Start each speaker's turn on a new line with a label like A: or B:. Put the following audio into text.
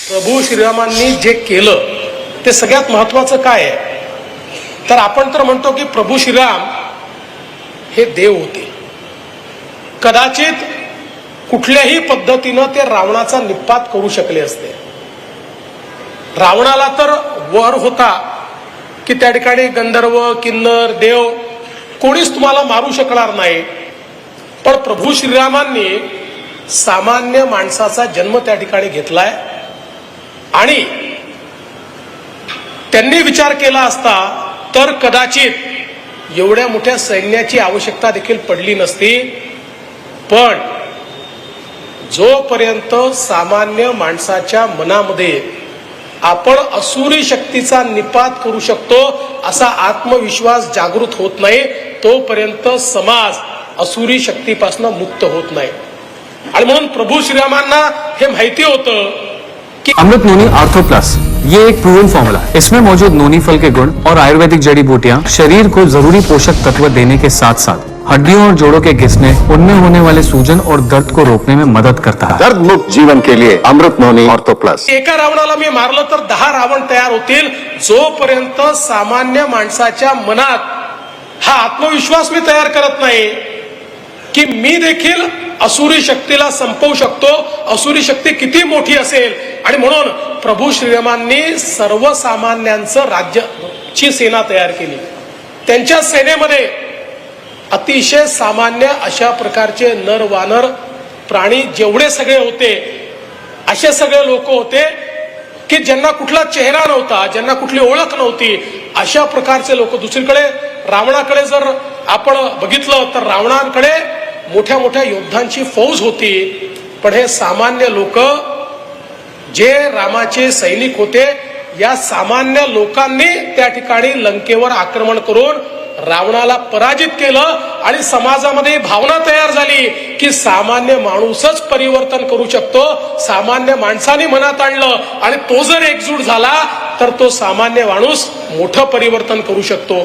A: प्रभू श्रीरामांनी जे केलं ते सगळ्यात महत्वाचं काय आहे, तर आपण तर म्हणतो की प्रभू श्रीराम हे देव होते. कदाचित कुठल्याही पद्धतीनं ते रावणाचा निपात करू शकले असते. रावणाला तर वर होता की त्या ठिकाणी गंधर्व किन्नर देव कोणीच तुम्हाला मारू शकणार नाही. पण प्रभू श्रीरामांनी सामान्य माणसाचा जन्म त्या ठिकाणी घेतलाय आणि त्यांनी विचार केला असता तर कदाचित एवढ्या मोठ्या सैन्याची आवश्यकता देखील पडली नसती. पण जोपर्यंत सामान्य माणसाच्या मनामध्ये आपण असुरी शक्तीचा निपात करू शकतो असा आत्मविश्वास जागृत होत नाही, तोपर्यंत समाज असुरी शक्तीपासून मुक्त होत नाही. आणि म्हणून प्रभू श्रीरामांना हे माहिती होतं कि
B: अमृत नोनी आर्थो प्लस ये एक प्रूवन फॉर्मूला है. इसमें मौजूद नोनी फल के गुण और आयुर्वेदिक जड़ी बूटियां शरीर को जरूरी पोषक तत्व देने के साथ साथ हड्डियों और जोड़ों के घिसने, उनमें होने वाले सूजन और दर्द को रोकने में मदद करता है.
C: दर्द मुक्त जीवन के लिए अमृत नोनी ऑर्थो प्लस.
A: एका रावणाला मी मारलं तर 10 रावण तयार होतील. जोपर्यंत सामान्य माणसाच्या मनात हा आत्मविश्वास मी तयार करत नाही की मी देखील असुरी शक्तीला संपवू शकतो, असुरी शक्ती किती मोठी असेल. आणि म्हणून प्रभू श्रीरामांनी सर्वसामान्यांचं राज्याची सेना तयार केली. त्यांच्या सेनेमध्ये अतिशय सामान्य अशा प्रकारचे नर वानर प्राणी जेवढे सगळे होते असे सगळे लोक होते की ज्यांना कुठला चेहरा नव्हता, ज्यांना कुठली ओळख नव्हती, अशा प्रकारचे लोक. दुसरीकडे रावणाकडे जर आपण बघितलं तर रावणाकडे मोठ्या मोठ्या योद्धांची फौज होती. पण हे सामान्य लोक जे रामाचे सैनिक होते, या सामान्य लोकांनी त्या ठिकाणी लंकेवर आक्रमण करून रावणाला पराजित केलं. आणि समाजामध्ये भावना तयार झाली की सामान्य माणूसच परिवर्तन करू शकतो. सामान्य माणसाने मनात आणलं आणि तो जर एकजूट झाला तर तो सामान्य माणूस मोठं परिवर्तन करू शकतो.